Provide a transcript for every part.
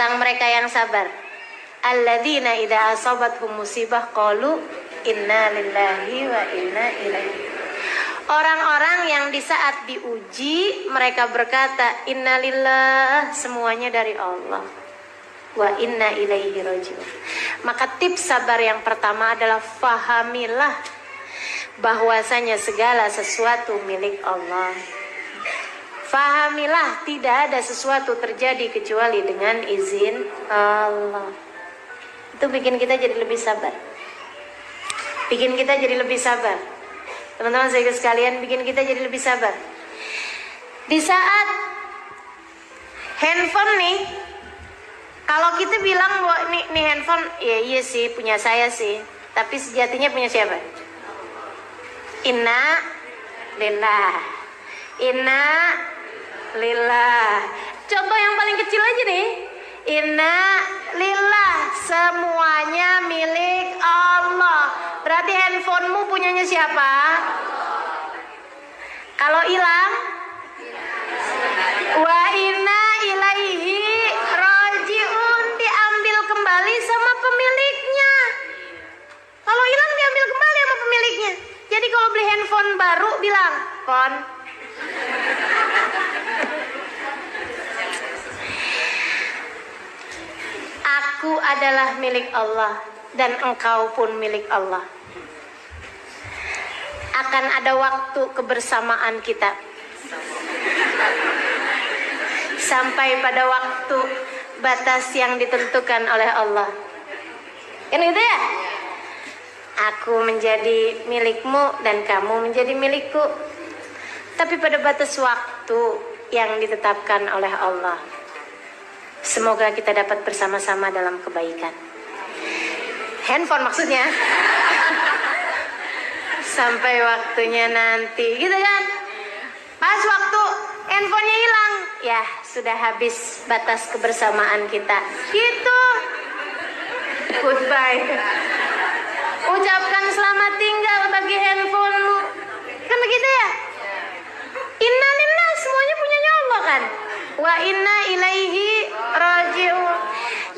tentang mereka yang sabar. Alladzina idza asabathum musibah qalu inna lillahi wa inna ilaihi. Orang-orang yang di saat diuji mereka berkata innalillah, semuanya dari Allah, wa inna ilaihi rajiun. Maka tips sabar yang pertama adalah fahamilah bahwasanya segala sesuatu milik Allah. Fahamilah tidak ada sesuatu terjadi kecuali dengan izin Allah. Itu bikin kita jadi lebih sabar. Bikin kita jadi lebih sabar. Teman-teman saya sekalian, bikin kita jadi lebih sabar. Di saat handphone nih, kalau kita bilang bahwa nih handphone, ya iya sih punya saya sih, tapi sejatinya punya siapa? Inna lillah. Inna lillah. Contoh yang paling kecil aja nih. Inna lillah, semuanya milik Allah. Berarti handphonemu punyanya siapa? Kalau hilang, wa inna ilaihi rajiun, diambil kembali sama pemiliknya. Kalau hilang diambil kembali sama pemiliknya. Jadi kalau beli handphone baru bilang, "Pon, aku adalah milik Allah dan engkau pun milik Allah. Akan ada waktu kebersamaan kita sampai pada waktu batas yang ditentukan oleh Allah." Kan gitu ya? Aku menjadi milikmu dan kamu menjadi milikku. Tapi pada batas waktu yang ditetapkan oleh Allah. Semoga kita dapat bersama-sama dalam kebaikan. Handphone maksudnya. Sampai waktunya nanti, gitu kan? Pas waktu handphonenya hilang, ya sudah habis batas kebersamaan kita. Gitu. Goodbye. Ucapkan selamat tinggal bagi handphonemu. Kan begitu ya? Inna lillah, semuanya punyanya Allah kan? Wa inna ilaihi rajiun.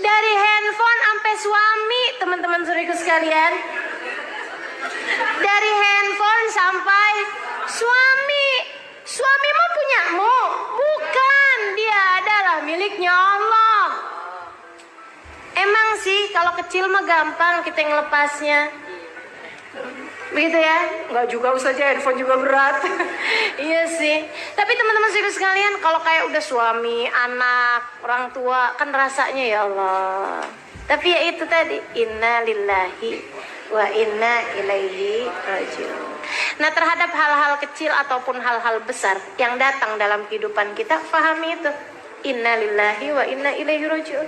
Dari handphone sampai suami, teman-teman saudaraku sekalian. Dari handphone sampai suami. Suamimu punyamu? Bukan, dia adalah miliknya Allah. Emang sih kalau kecil mah gampang kita ngelepasnya. Begitu ya? Enggak juga usahanya, handphone juga berat. Iya sih. Tapi teman-teman sekalian, kalau kayak udah suami, anak, orang tua, kan rasanya ya Allah. Tapi ya itu tadi, inna lillahi wa inna ilaihi rajiun. Nah, terhadap hal-hal kecil ataupun hal-hal besar yang datang dalam kehidupan kita, fahami itu. Inna lillahi wa inna ilaihi rajiun.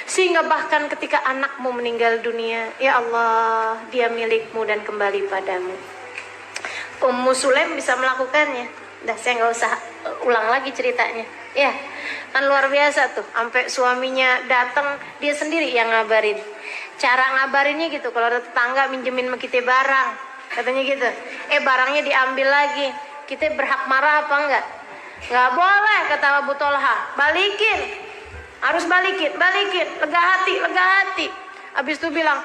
Sehingga bahkan ketika anakmu meninggal dunia, ya Allah, dia milikmu dan kembali padamu. Ummu Sulaim bisa melakukannya. Dah, saya nggak usah ulang lagi ceritanya. Ya, kan luar biasa tuh. Sampai suaminya datang, dia sendiri yang ngabarin. Cara ngabarinnya gitu, kalau ada tetangga minjemin sama kita barang, katanya gitu. Barangnya diambil lagi. Kita berhak marah apa enggak? Nggak boleh, kata Abu Tolha. Balikin, harus balikin, lega hati. Habis itu bilang,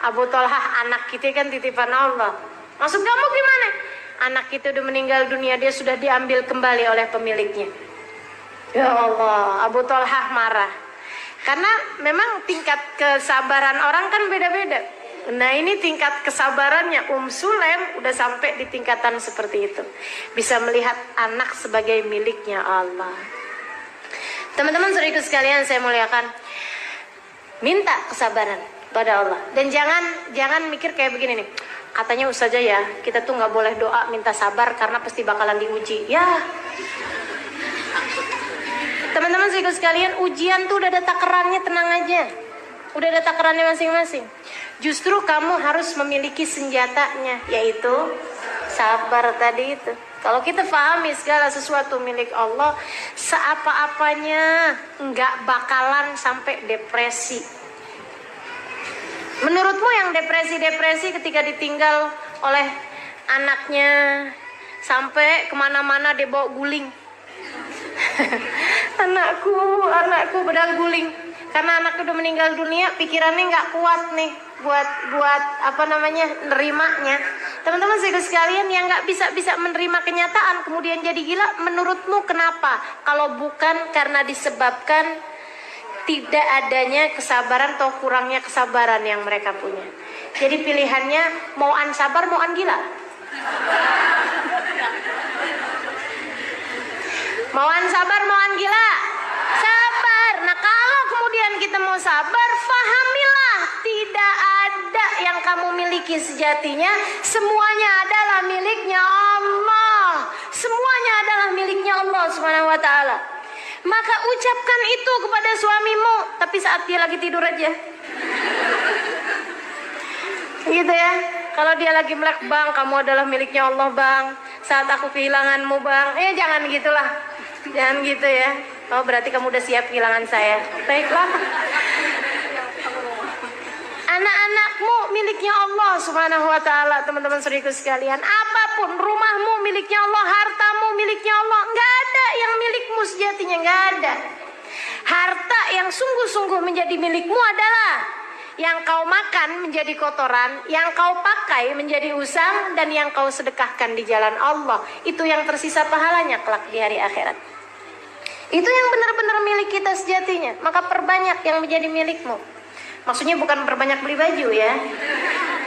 Abu Tolha, anak kita kan titipan Allah. Maksud kamu gimana? Anak kita udah meninggal dunia, dia sudah diambil kembali oleh pemiliknya. Ya Allah, Abu Tolha marah. Karena memang tingkat kesabaran orang kan beda-beda. Nah, ini tingkat kesabarannya Sulaim udah sampai di tingkatan seperti itu. Bisa melihat anak sebagai miliknya Allah. Teman-teman saudaraku sekalian saya muliakan, minta kesabaran pada Allah. Dan jangan mikir kayak begini nih. Katanya ustazah ya, kita tuh nggak boleh doa minta sabar karena pasti bakalan diuji. Ya. Teman-teman saudaraku sekalian, ujian tuh udah ada takarannya, tenang aja. Udah ada takarannya masing-masing. Justru kamu harus memiliki senjatanya, yaitu sabar tadi itu. Kalau kita pahami segala sesuatu milik Allah, seapa-apanya nggak bakalan sampai depresi. Menurutmu yang depresi ketika ditinggal oleh anaknya sampai kemana-mana dia bawa guling? anakku pedang guling. Karena anak udah meninggal dunia, pikirannya nggak kuat nih buat nerimanya. Teman-teman sekalian yang nggak bisa menerima kenyataan kemudian jadi gila, menurutmu kenapa? Kalau bukan karena disebabkan tidak adanya kesabaran atau kurangnya kesabaran yang mereka punya. Jadi pilihannya mau an sabar, mau an gila. Mau an sabar, mau an gila. Sabar. Nah kalau kemudian kita mau sabar, fahamilah tidak ada yang kamu miliki sejatinya. Semuanya adalah miliknya Allah. Semuanya adalah miliknya Allah Subhanahu wa ta'ala. Maka ucapkan itu kepada suamimu, tapi saat dia lagi tidur aja. Gitu ya. Kalau dia lagi melek, bang, kamu adalah miliknya Allah, bang. Saat aku kehilanganmu, bang. Jangan gitulah. Jangan gitu ya. Oh, berarti kamu udah siap kehilangan saya. Baiklah. Anak-anakmu miliknya Allah Subhanahu wa ta'ala, teman-teman saudaraku sekalian. Apapun, rumahmu miliknya Allah, hartamu miliknya Allah. Nggak ada yang milikmu sejatinya, nggak ada. Harta yang sungguh-sungguh menjadi milikmu adalah yang kau makan menjadi kotoran, yang kau pakai menjadi usang, dan yang kau sedekahkan di jalan Allah. Itu yang tersisa pahalanya kelak di hari akhirat. Itu yang benar-benar milik kita sejatinya. Maka perbanyak yang menjadi milikmu. Maksudnya bukan perbanyak beli baju ya,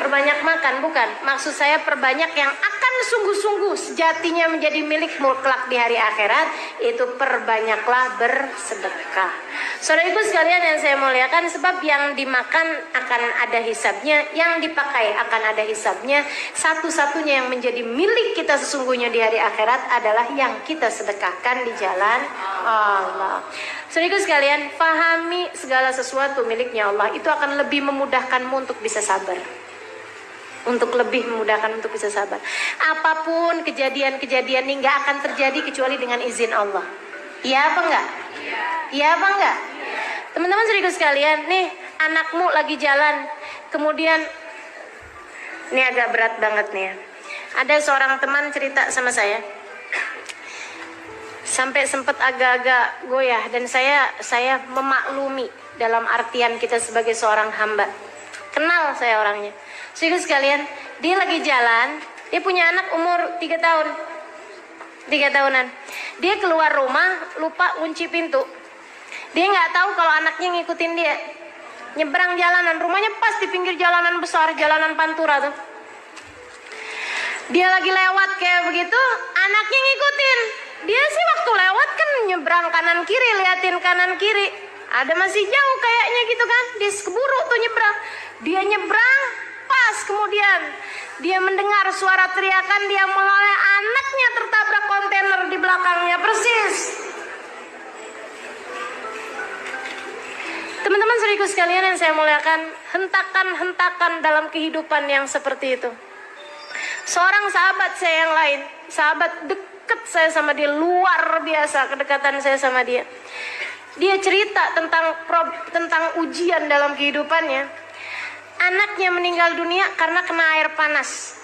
perbanyak makan, bukan. Maksud saya perbanyak yang akan sungguh-sungguh sejatinya menjadi milikmu kelak di hari akhirat. Itu perbanyaklah bersedekah. Saudaraku sekalian yang saya muliakan, sebab yang dimakan akan ada hisabnya, yang dipakai akan ada hisabnya. Satu-satunya yang menjadi milik kita sesungguhnya di hari akhirat adalah yang kita sedekahkan di jalan Allah. Saudaraku sekalian, pahami segala sesuatu miliknya Allah. Itu akan lebih memudahkanmu untuk bisa sabar. Untuk lebih memudahkan untuk bisa sabar. Apapun kejadian-kejadian ini nggak akan terjadi kecuali dengan izin Allah. Iya apa enggak? Iya apa enggak? Teman-teman saudaraku sekalian, nih anakmu lagi jalan, kemudian ini agak berat banget nih ya. Ada seorang teman cerita sama saya, sampai sempat agak-agak goyah, dan saya memaklumi dalam artian kita sebagai seorang hamba. Kenal saya orangnya. Saudaraku sekalian, dia lagi jalan, dia punya anak umur 3 tahun. 3 tahunan. Dia keluar rumah, lupa kunci pintu. Dia nggak tahu kalau anaknya ngikutin dia. Nyebrang jalanan, rumahnya pas di pinggir jalanan besar, jalanan Pantura tuh. Dia lagi lewat kayak begitu, anaknya ngikutin. Dia sih waktu lewat kan nyebrang kanan kiri, liatin kanan kiri. Ada masih jauh kayaknya gitu kan. Dia keburu tuh nyebrang. Dia nyebrang, pas kemudian dia mendengar suara teriakan, dia menoleh, anaknya tertabrak kontainer di belakangnya persis. Teman-teman saudaraku sekalian yang saya muliakan, hentakan-hentakan dalam kehidupan yang seperti itu. Seorang sahabat saya yang lain, sahabat dekat saya sama dia, luar biasa kedekatan saya sama dia. Dia cerita tentang ujian dalam kehidupannya. Anaknya meninggal dunia karena kena air panas.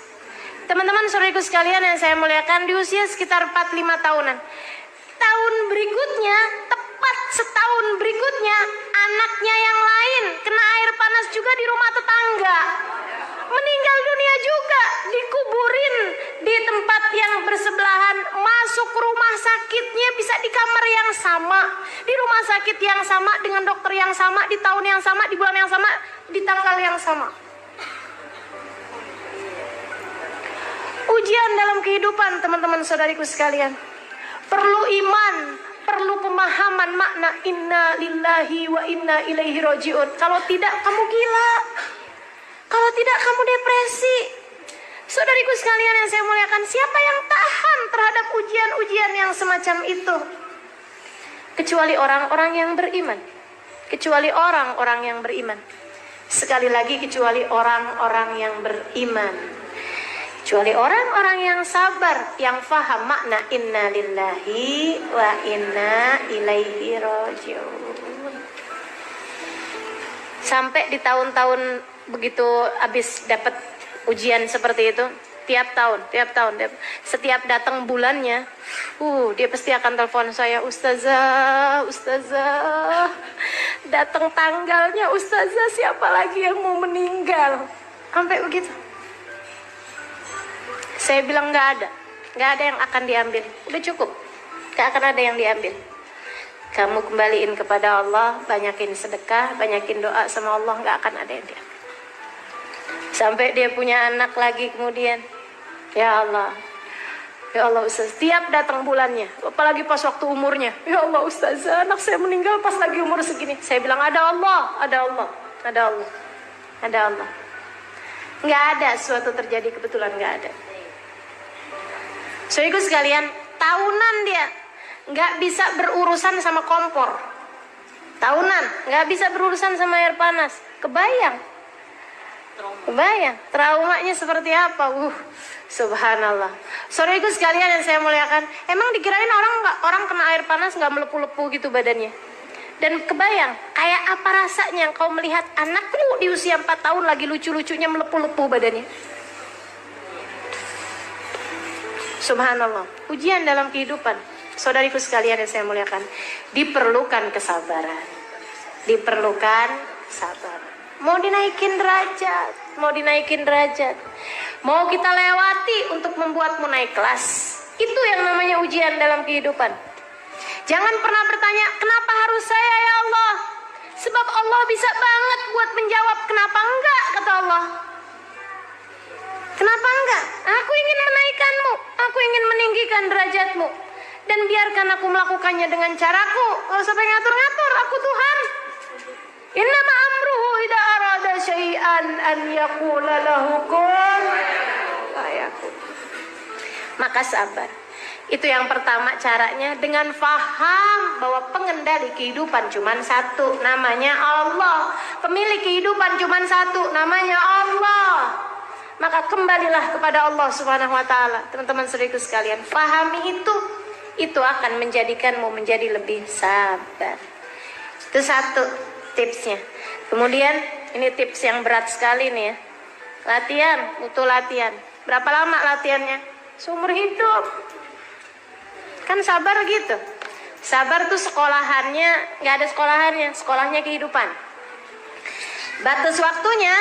Teman-teman saudaraku sekalian yang saya muliakan, di usia sekitar 4-5 tahunan. Tahun berikutnya, tepat setahun berikutnya, anaknya yang lain kena air panas juga di rumah tetangga. Meninggal dunia juga, dikuburin di tempat yang bersebelahan, masuk rumah sakitnya bisa di kamar yang sama, di rumah sakit yang sama, dengan dokter yang sama, di tahun yang sama, di bulan yang sama, di tanggal yang sama. Ujian dalam kehidupan, teman-teman saudariku sekalian. Perlu iman, perlu pemahaman makna inna lillahi wa inna ilaihi rajiun. Kalau tidak kamu gila. Kalau tidak kamu depresi. Saudariku sekalian yang saya muliakan, siapa yang tahan terhadap ujian-ujian yang semacam itu? Kecuali orang-orang yang beriman. Kecuali orang-orang yang beriman. Sekali lagi, kecuali orang-orang yang beriman. Kecuali orang-orang yang sabar, yang faham makna inna lillahi wa inna ilaihi rajiun. Sampai di tahun-tahun begitu habis dapat ujian seperti itu, tiap tahun. Setiap datang bulannya, dia pasti akan telepon saya, Ustazah, datang tanggalnya, Ustazah, siapa lagi yang mau meninggal? Sampai begitu. Saya bilang nggak ada yang akan diambil, udah cukup, nggak akan ada yang diambil. Kamu kembaliin kepada Allah, banyakin sedekah, banyakin doa sama Allah, nggak akan ada yang diambil. Sampai dia punya anak lagi kemudian, ya Allah Ustaz, tiap datang bulannya, apalagi pas waktu umurnya, ya Allah Ustaz, anak saya meninggal pas lagi umur segini. Saya bilang ada Allah. Nggak ada suatu terjadi kebetulan, nggak ada. So ikut sekalian, tahunan dia nggak bisa berurusan sama kompor, tahunan nggak bisa berurusan sama air panas. Kebayang traumanya seperti apa. Subhanallah. Saudaraku sekalian yang saya muliakan, emang dikirain orang kena air panas nggak melepuh-lepuh gitu badannya? Dan kebayang kayak apa rasanya kau melihat anakmu di usia 4 tahun lagi lucu-lucunya melepuh-lepuh badannya? Subhanallah. Ujian dalam kehidupan, saudariku sekalian yang saya muliakan, diperlukan kesabaran, mau dinaikin derajat, mau kita lewati untuk membuatmu naik kelas. Itu yang namanya ujian dalam kehidupan. Jangan pernah bertanya, kenapa harus saya ya Allah? Sebab Allah bisa banget buat menjawab, kenapa enggak, kata Allah. Kenapa enggak? Aku ingin menaikkanmu, aku ingin meninggikan derajatmu. Dan biarkan aku melakukannya dengan caraku. Gak usah pengen ngatur-ngatur, aku Tuhan. Innama amruhu idza arada syai'an an yaqula lahu kun fayakun. Maka sabar. Itu yang pertama caranya, dengan faham bahwa pengendali kehidupan cuma satu, namanya Allah. Pemilik kehidupan cuma satu, namanya Allah. Maka kembalilah kepada Allah Subhanahu wa taala. Teman-teman saudaraku sekalian, pahami itu akan menjadikanmu menjadi lebih sabar. Itu satu tipsnya. Kemudian ini tips yang berat sekali nih ya. Latihan, butuh latihan. Berapa lama latihannya? Seumur hidup. Kan sabar gitu. Sabar tuh sekolahannya, nggak ada sekolahannya, sekolahnya kehidupan. Batas waktunya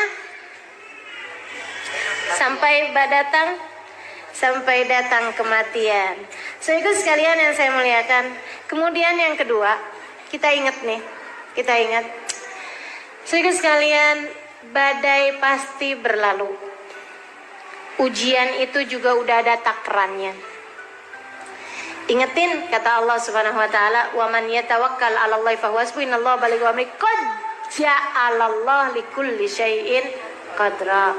sampai datang kematian. Saudara sekalian yang saya muliakan. Kemudian yang kedua, kita ingat. Saudara sekalian, badai pasti berlalu. Ujian itu juga udah ada takarannya. Ingetin kata Allah Subhanahu wa taala, "Wa man yatawakkal 'ala Allahi fa huwa hasbuh, innallaha balighu amri." Qad ja'alallahu likulli syai'in qadra.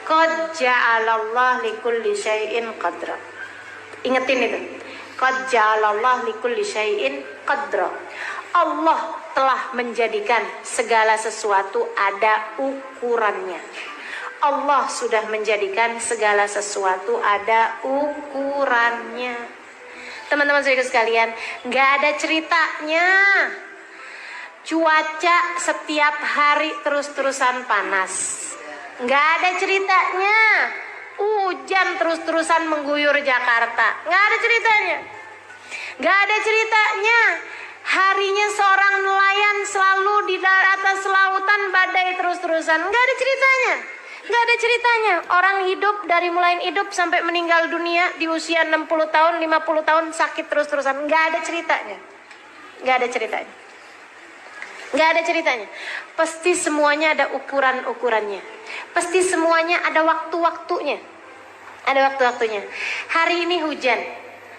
Qad ja'alallahu likulli syai'in qadra. Ingetin itu. Qad ja'alallahu likulli syai'in qadra. Allah telah menjadikan segala sesuatu ada ukurannya. Allah sudah menjadikan segala sesuatu ada ukurannya. Teman-teman saudara sekalian, nggak ada ceritanya cuaca setiap hari terus-terusan panas. Nggak ada ceritanya hujan terus-terusan mengguyur Jakarta. Nggak ada ceritanya. Nggak ada ceritanya harinya seorang nelayan selalu di atas lautan badai terus-terusan. Nggak ada ceritanya. Nggak ada ceritanya orang hidup dari mulai hidup sampai meninggal dunia di usia 60 tahun, 50 tahun sakit terus-terusan. Nggak ada ceritanya. Nggak ada ceritanya. Nggak ada ceritanya. Pasti semuanya ada ukuran-ukurannya. Pasti semuanya ada waktu-waktunya. Ada waktu-waktunya. Hari ini hujan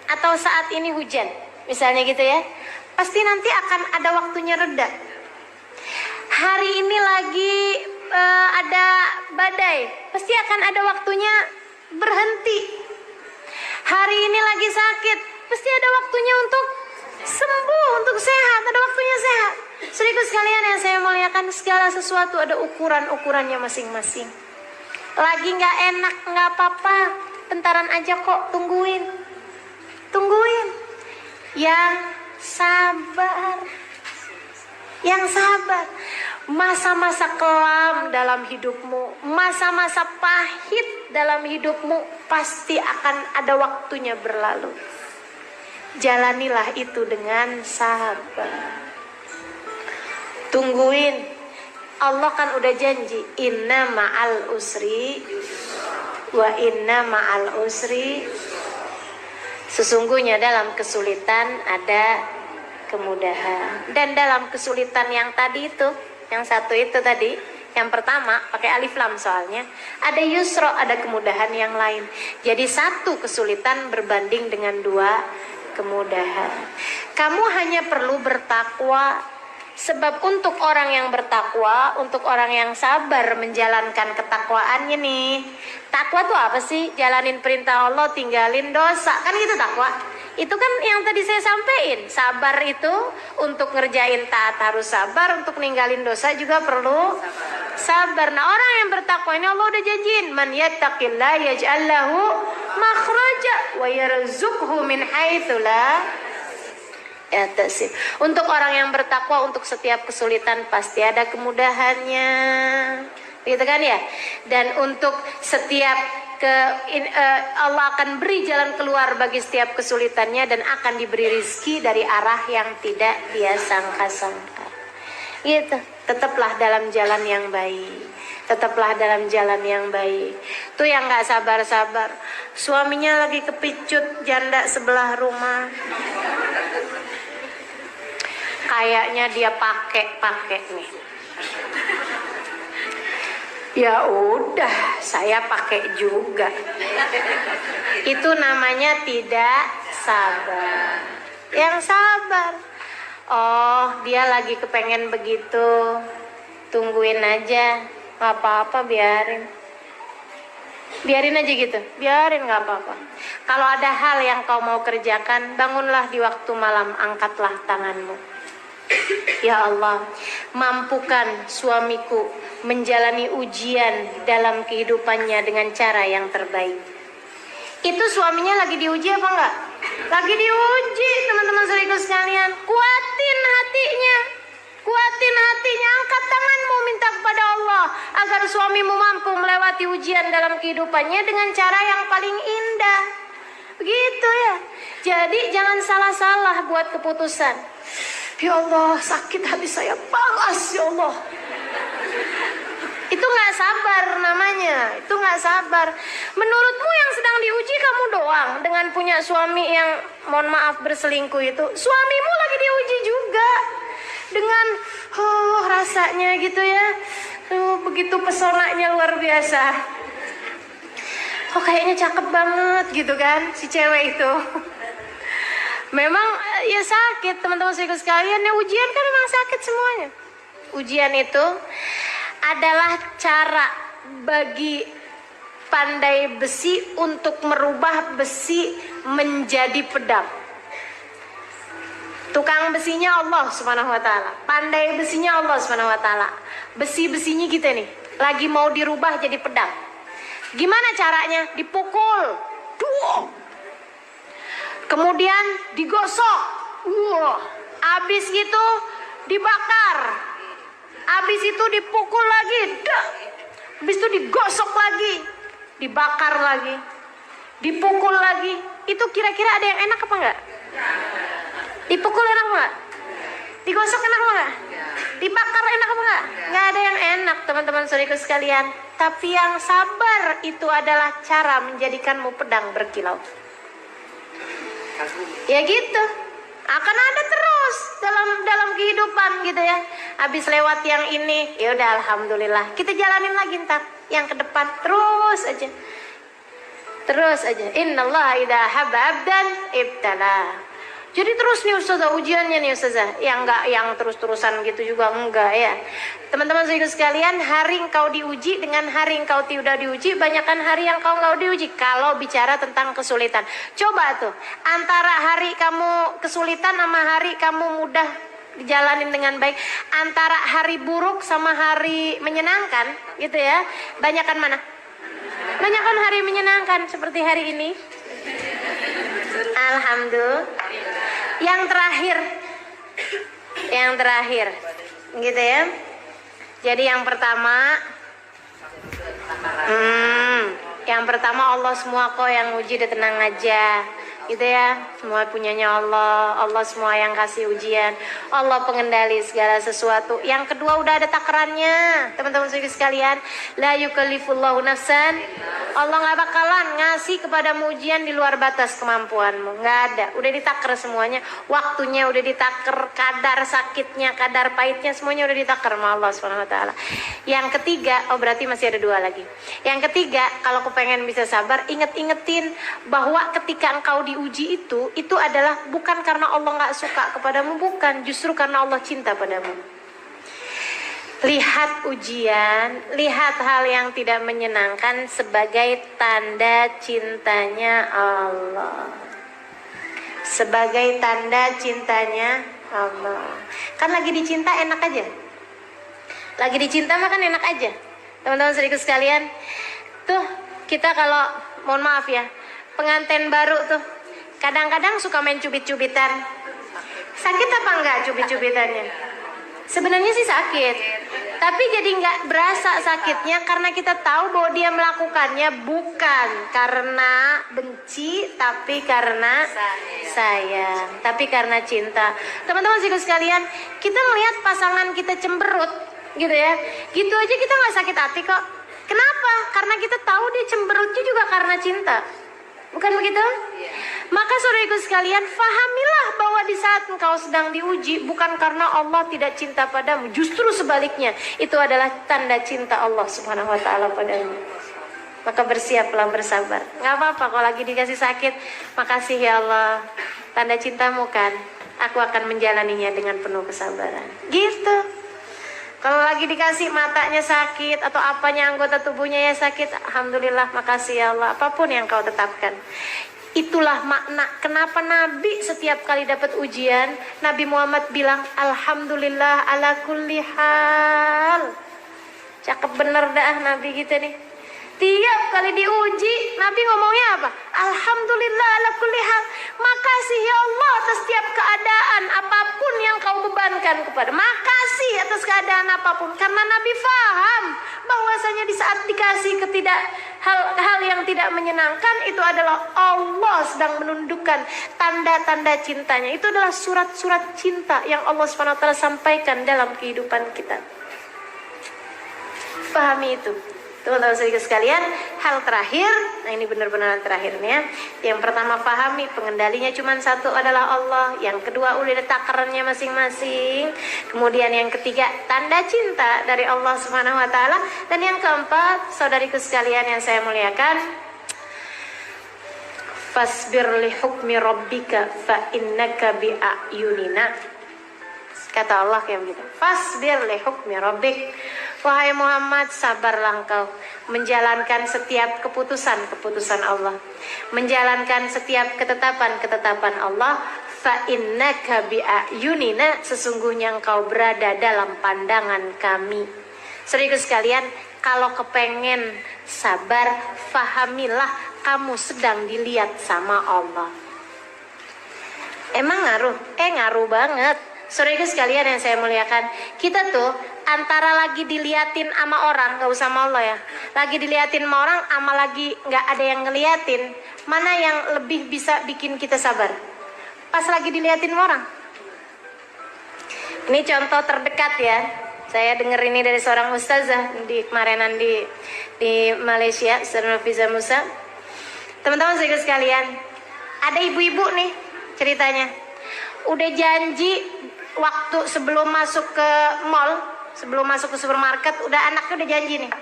atau saat ini hujan, misalnya gitu ya. Pasti nanti akan ada waktunya reda. Hari ini lagi ada badai, pasti akan ada waktunya berhenti. Hari ini lagi sakit, pasti ada waktunya untuk sembuh, untuk sehat, ada waktunya sehat. Saudaraku sekalian yang saya muliakan, segala sesuatu ada ukuran-ukurannya masing-masing. Lagi nggak enak, nggak apa-apa, bentaran aja kok, tungguin. Yang sabar. masa-masa kelam dalam hidupmu, masa-masa pahit dalam hidupmu pasti akan ada waktunya berlalu. Jalanilah itu dengan sabar. Tungguin. Allah kan udah janji, inna ma'al usri wa inna ma'al usri. Sesungguhnya dalam kesulitan ada kemudahan. Dan dalam kesulitan yang tadi itu, yang satu itu tadi, yang pertama pakai alif lam soalnya, ada yusro, ada kemudahan yang lain. Jadi satu kesulitan berbanding dengan dua kemudahan. Kamu hanya perlu bertakwa. Sebab untuk orang yang bertakwa, untuk orang yang sabar menjalankan ketakwaannya nih. Takwa tuh apa sih? Jalanin perintah Allah, tinggalin dosa. Kan gitu takwa. Itu kan yang tadi saya sampaikan. Sabar itu untuk ngerjain taat harus sabar, untuk ninggalin dosa juga perlu sabar. Nah, orang yang bertakwa ini Allah udah janjiin, man yattaqillah yaj'al lahu makhraja wa yarzuqhu min haitsu la yahtasib. Untuk orang yang bertakwa, untuk setiap kesulitan pasti ada kemudahannya, gitu kan ya. Dan untuk setiap Allah akan beri jalan keluar bagi setiap kesulitannya, dan akan diberi rizki dari arah yang tidak dia sangka-sangka. Gitu. Tetaplah dalam jalan yang baik. Tetaplah dalam jalan yang baik. Tuh yang nggak sabar-sabar, suaminya lagi kepicut janda sebelah rumah. Kayaknya dia pakai nih. Ya udah, saya pakai juga. Itu namanya tidak sabar. Yang sabar, oh dia lagi kepengen begitu, tungguin aja, nggak apa-apa, biarin aja gitu, biarin, nggak apa-apa. Kalau ada hal yang kau mau kerjakan, bangunlah di waktu malam, angkatlah tanganmu. Ya Allah, mampukan suamiku menjalani ujian dalam kehidupannya dengan cara yang terbaik. Itu suaminya lagi diuji apa enggak? Lagi diuji, teman-teman saudaraku sekalian. Kuatin hatinya, angkat tanganmu, minta kepada Allah agar suamimu mampu melewati ujian dalam kehidupannya dengan cara yang paling indah. Begitu ya. Jadi jangan salah-salah buat keputusan. Ya Allah, sakit hati saya, balas ya Allah. Itu nggak sabar namanya, itu nggak sabar. Menurutmu yang sedang diuji kamu doang dengan punya suami yang mohon maaf berselingkuh itu. Suamimu lagi diuji juga dengan rasanya gitu ya. Begitu pesonanya luar biasa. Kayaknya cakep banget gitu kan si cewek itu. Memang ya sakit, teman-teman saudara sekalian. Ya ujian kan memang sakit semuanya. Ujian itu adalah cara bagi pandai besi untuk merubah besi menjadi pedang. Tukang besinya Allah Subhanahu wa taala, pandai besinya Allah Subhanahu wa taala. Besi-besinya kita nih lagi mau dirubah jadi pedang. Gimana caranya? Dipukul. Kemudian digosok. Habis gitu dibakar. Habis itu dipukul lagi. Habis itu digosok lagi. Dibakar lagi. Dipukul lagi. Itu kira-kira ada yang enak apa enggak? Dipukul enak enggak? Digosok enak enggak? Dibakar enak apa enggak? Enggak ada yang enak, teman-teman saudaraku sekalian. Tapi yang sabar itu adalah cara menjadikanmu pedang berkilau. Ya gitu. Akan ada terus dalam kehidupan gitu ya. Habis lewat yang ini, ya udah alhamdulillah. Kita jalanin lagi ntar yang ke depan, terus aja. Terus aja. Innallaha idza habba 'abdan ibtala. Jadi terus nih ustazah ujiannya nih ustazah. Yang terus-terusan gitu juga enggak ya. Teman-teman saudara sekalian, hari engkau diuji dengan hari engkau tidak diuji, banyakkan hari yang kau enggak diuji. Kalau bicara tentang kesulitan, coba tuh antara hari kamu kesulitan sama hari kamu mudah dijalanin dengan baik, antara hari buruk sama hari menyenangkan gitu ya. Banyakkan mana? Banyakkan hari menyenangkan seperti hari ini. Alhamdulillah. Yang terakhir gitu ya. Jadi yang pertama Allah semua kok yang uji, udah tenang aja gitu ya. Semua punyanya Allah, Allah semua yang kasih ujian, Allah pengendali segala sesuatu. Yang kedua udah ada takarannya teman-teman sekalian, la yukallifullahu nafsan, Allah nggak bakalan ngasih kepadamu ujian di luar batas kemampuanmu, nggak ada, udah ditakar semuanya, waktunya udah ditakar, kadar sakitnya, kadar pahitnya, semuanya udah ditakar sama Allah Subhanahu wa taala. Yang ketiga, oh berarti masih ada dua lagi. Yang ketiga, kalau kepengen bisa sabar, ingetin bahwa ketika engkau diuji itu adalah bukan karena Allah nggak suka kepadamu, bukan, justru karena Allah cinta padamu. Lihat ujian, lihat hal yang tidak menyenangkan sebagai tanda cintanya Allah, sebagai tanda cintanya Allah. Kan lagi dicinta enak aja, lagi dicinta mah kan enak aja teman-teman saudaraku sekalian. Tuh kita kalau mohon maaf ya, pengantin baru tuh kadang-kadang suka main cubit-cubitan. Sakit apa enggak cubit-cubitannya? Sebenarnya sih sakit, tapi jadi nggak berasa sakitnya karena kita tahu bahwa dia melakukannya bukan karena benci, tapi karena sayang, tapi karena cinta. Teman-teman sekalian, kita melihat pasangan kita cemberut gitu ya, gitu aja kita nggak sakit hati kok. Kenapa? Karena kita tahu dia cemberutnya juga karena cinta. Bukan begitu? Maka saudaraku sekalian, fahamilah bahwa di saat engkau sedang diuji bukan karena Allah tidak cinta padamu, justru sebaliknya, itu adalah tanda cinta Allah Subhanahu wa taala padamu. Maka bersiaplah bersabar. Gak apa-apa kalau lagi dikasih sakit, makasih ya Allah, tanda cintamu kan, aku akan menjalaninya dengan penuh kesabaran. Gitu. Kalau lagi dikasih matanya sakit atau apanya anggota tubuhnya ya sakit, alhamdulillah, makasih ya Allah, apapun yang kau tetapkan. Itulah makna kenapa Nabi setiap kali dapat ujian, Nabi Muhammad bilang alhamdulillah ala kulli hal. Cakep bener dah Nabi kita nih. Tiap kali diuji, Nabi ngomongnya apa? Alhamdulillah ala kulli hal. Makasih ya Allah atas setiap keadaan apapun yang kau bebankan kepada. Makasih atas keadaan apapun. Karena Nabi faham bahwasanya di saat dikasih hal yang tidak menyenangkan, itu adalah Allah sedang menundukkan tanda-tanda cintanya. Itu adalah surat-surat cinta yang Allah SWT sampaikan dalam kehidupan kita. Pahami itu teman-teman sekalian. Hal terakhir, nah ini benar-benar terakhirnya. Yang pertama, pahami pengendalinya cuma satu adalah Allah. Yang kedua, udah ada takarannya masing-masing. Kemudian yang ketiga, tanda cinta dari Allah Subhanahu wa taala. Dan yang keempat, saudariku sekalian yang saya muliakan, fasbir li hukmi rabbika fa innaka bi a'yunina. Kata Allah kayak begitu. Fasbir li hukmi rabbik. Wahai Muhammad, sabarlah engkau menjalankan setiap keputusan Allah, menjalankan setiap ketetapan Allah. Fa innaka bi a'yunina, sesungguhnya engkau berada dalam pandangan kami. Saudaraku sekalian, kalau kepengen sabar, fahamilah kamu sedang dilihat sama Allah. Emang ngaruh? Ngaruh banget. Saudaraku sekalian yang saya muliakan, kita tuh antara lagi diliatin sama orang, gak usah sama Allah ya, lagi diliatin sama orang sama lagi gak ada yang ngeliatin, mana yang lebih bisa bikin kita sabar? Pas lagi diliatin sama orang. Ini contoh terdekat ya, saya dengar ini dari seorang ustazah di kemarinan di Malaysia, Ustazah Nafisa Musa. Teman-teman sekalian, ada ibu-ibu nih ceritanya, udah janji waktu sebelum masuk ke mall, sebelum masuk ke supermarket, anaknya udah janji nih,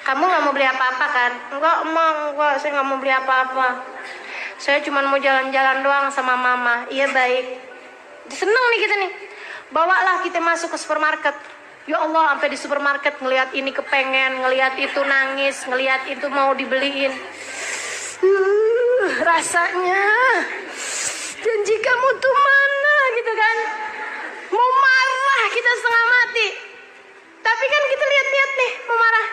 kamu nggak mau beli apa-apa kan? Enggak, saya nggak mau beli apa-apa, saya cuma mau jalan-jalan doang sama mama. Iya baik, seneng nih kita nih, bawalah kita masuk ke supermarket. Ya Allah, sampai di supermarket ngelihat ini kepengen, ngelihat itu nangis, ngelihat itu mau dibeliin. Rasanya janji kamu tuh mana gitu kan? Mau marah kita setengah mati, tapi kan kita lihat-lihat nih mau marah.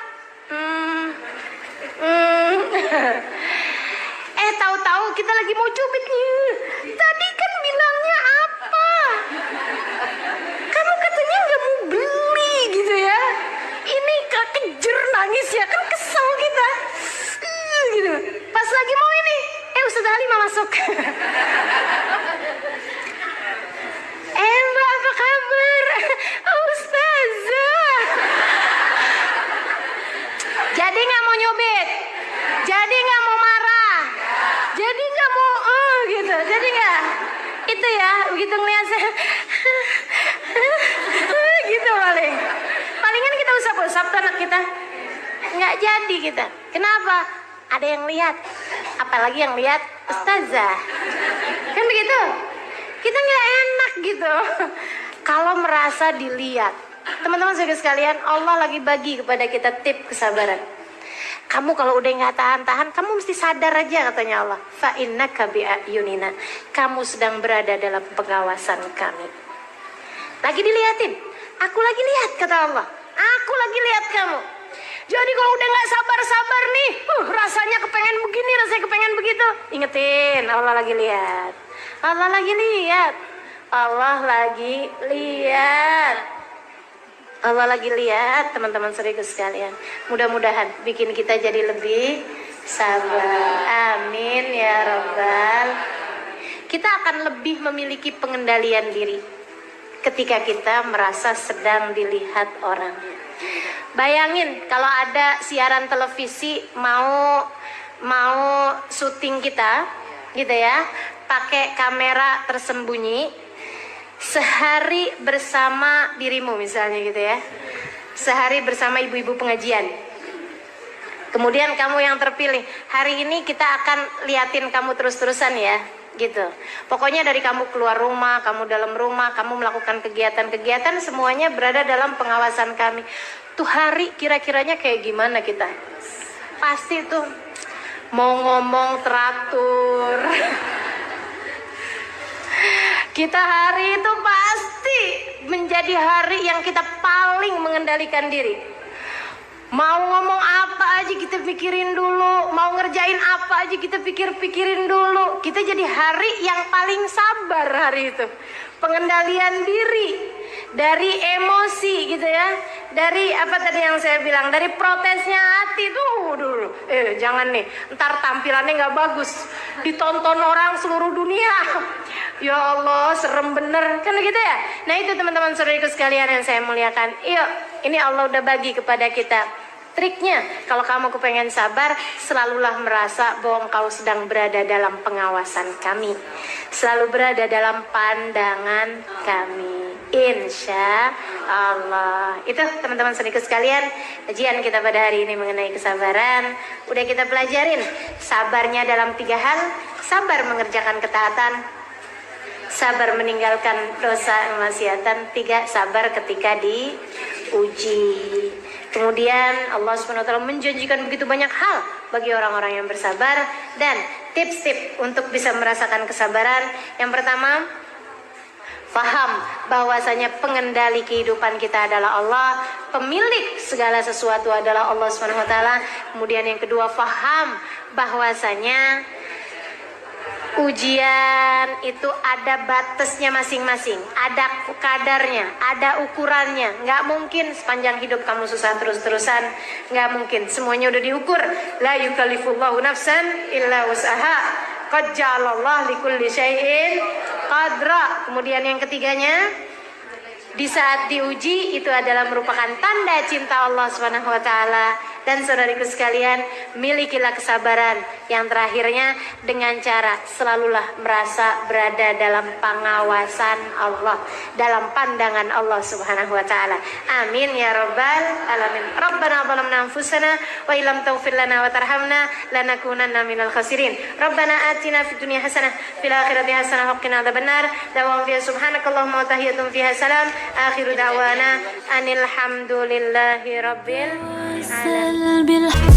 Tahu-tahu kita lagi mau cubit nih. Tadi kan bilangnya apa? Kamu katanya nggak mau beli gitu ya? begitu ngeliat saya. Gitu paling. Palingan kita usap-usap tuh anak kita. Nggak jadi kita. Kenapa? Ada yang lihat. Apalagi yang lihat ustazah. Kan begitu? Kita nggak enak gitu. Kalau merasa dilihat. Teman-teman sekalian, Allah lagi bagi kepada kita tip kesabaran. Kamu kalau udah nggak tahan-tahan, kamu mesti sadar aja katanya Allah. Fa innaka bi'ayunina. Kamu sedang berada dalam pengawasan kami. Lagi dilihatin. Aku lagi lihat kata Allah. Aku lagi lihat kamu. Jadi kalau udah nggak sabar-sabar nih, rasanya kepengen begini, rasanya kepengen begitu. Ingetin, Allah lagi lihat. Allah lagi lihat. Allah lagi lihat. Allah lagi lihat, teman-teman serius sekalian. Mudah-mudahan bikin kita jadi lebih sabar. Amin ya Rabbal. Kita akan lebih memiliki pengendalian diri ketika kita merasa sedang dilihat orang. Bayangin kalau ada siaran televisi mau syuting kita, gitu ya, pakai kamera tersembunyi. Sehari bersama dirimu misalnya gitu ya. Sehari bersama ibu-ibu pengajian. Kemudian kamu yang terpilih. Hari ini kita akan liatin kamu terus-terusan ya. Gitu. Pokoknya dari kamu keluar rumah, kamu dalam rumah, kamu melakukan kegiatan-kegiatan, semuanya berada dalam pengawasan kami. Tuh hari kira-kiranya kayak gimana kita? Pasti tuh mau ngomong teratur. Kita hari itu pasti menjadi hari yang kita paling mengendalikan diri. Mau ngomong apa aja kita pikirin dulu. Mau ngerjain apa aja kita pikirin dulu. Kita jadi hari yang paling sabar hari itu. Pengendalian diri. Dari emosi gitu ya. Dari apa tadi yang saya bilang. Dari protesnya hati tuh dulu. Jangan nih. Ntar tampilannya gak bagus. Ditonton orang seluruh dunia. Ya Allah, serem bener. Kan gitu ya? Nah itu teman-teman saudariku sekalian yang saya muliakan. Yuk, ini Allah udah bagi kepada kita triknya. Kalau kamu kepengen sabar, selalulah merasa bahwa engkau sedang berada dalam pengawasan kami. Selalu berada dalam pandangan kami. Insya Allah. Itu teman-teman saudariku sekalian, kajian kita pada hari ini mengenai kesabaran. Udah kita pelajarin sabarnya dalam 3 hal. Sabar mengerjakan ketaatan, sabar meninggalkan dosa kemaksiatan, 3 sabar ketika diuji. Kemudian Allah SWT menjanjikan begitu banyak hal bagi orang-orang yang bersabar. Dan tips-tips untuk bisa merasakan kesabaran. Yang pertama, paham bahwasanya pengendali kehidupan kita adalah Allah, pemilik segala sesuatu adalah Allah SWT. Kemudian yang kedua, paham bahwasanya ujian itu ada batasnya masing-masing, ada kadarnya, ada ukurannya. Nggak mungkin sepanjang hidup kamu susah terus-terusan, nggak mungkin. Semuanya udah diukur. La yukallifullahu nafsan illa wus'aha. Qad ja'alallahu likulli syai'in qadra. Kemudian yang ketiganya, di saat diuji itu adalah merupakan tanda cinta Allah Subhanahu wa taala. Dan saudariku sekalian, milikilah kesabaran. Yang terakhirnya dengan cara selalulah merasa berada dalam pengawasan Allah, dalam pandangan Allah Subhanahu wa taala. Amin ya rabbal alamin. Rabbana zalamna anfusana wa illam taghfir lana wa tarhamna lanakunanna minal khasirin. Rabbana atina fid dunya hasanah fil akhirati hasanah wa qina adzabannar. Da'wa fiha subhanakallahumma wa tahiyyatun fiha salam. Akhiru da'wana anil hamdulillahi rabbil alamin.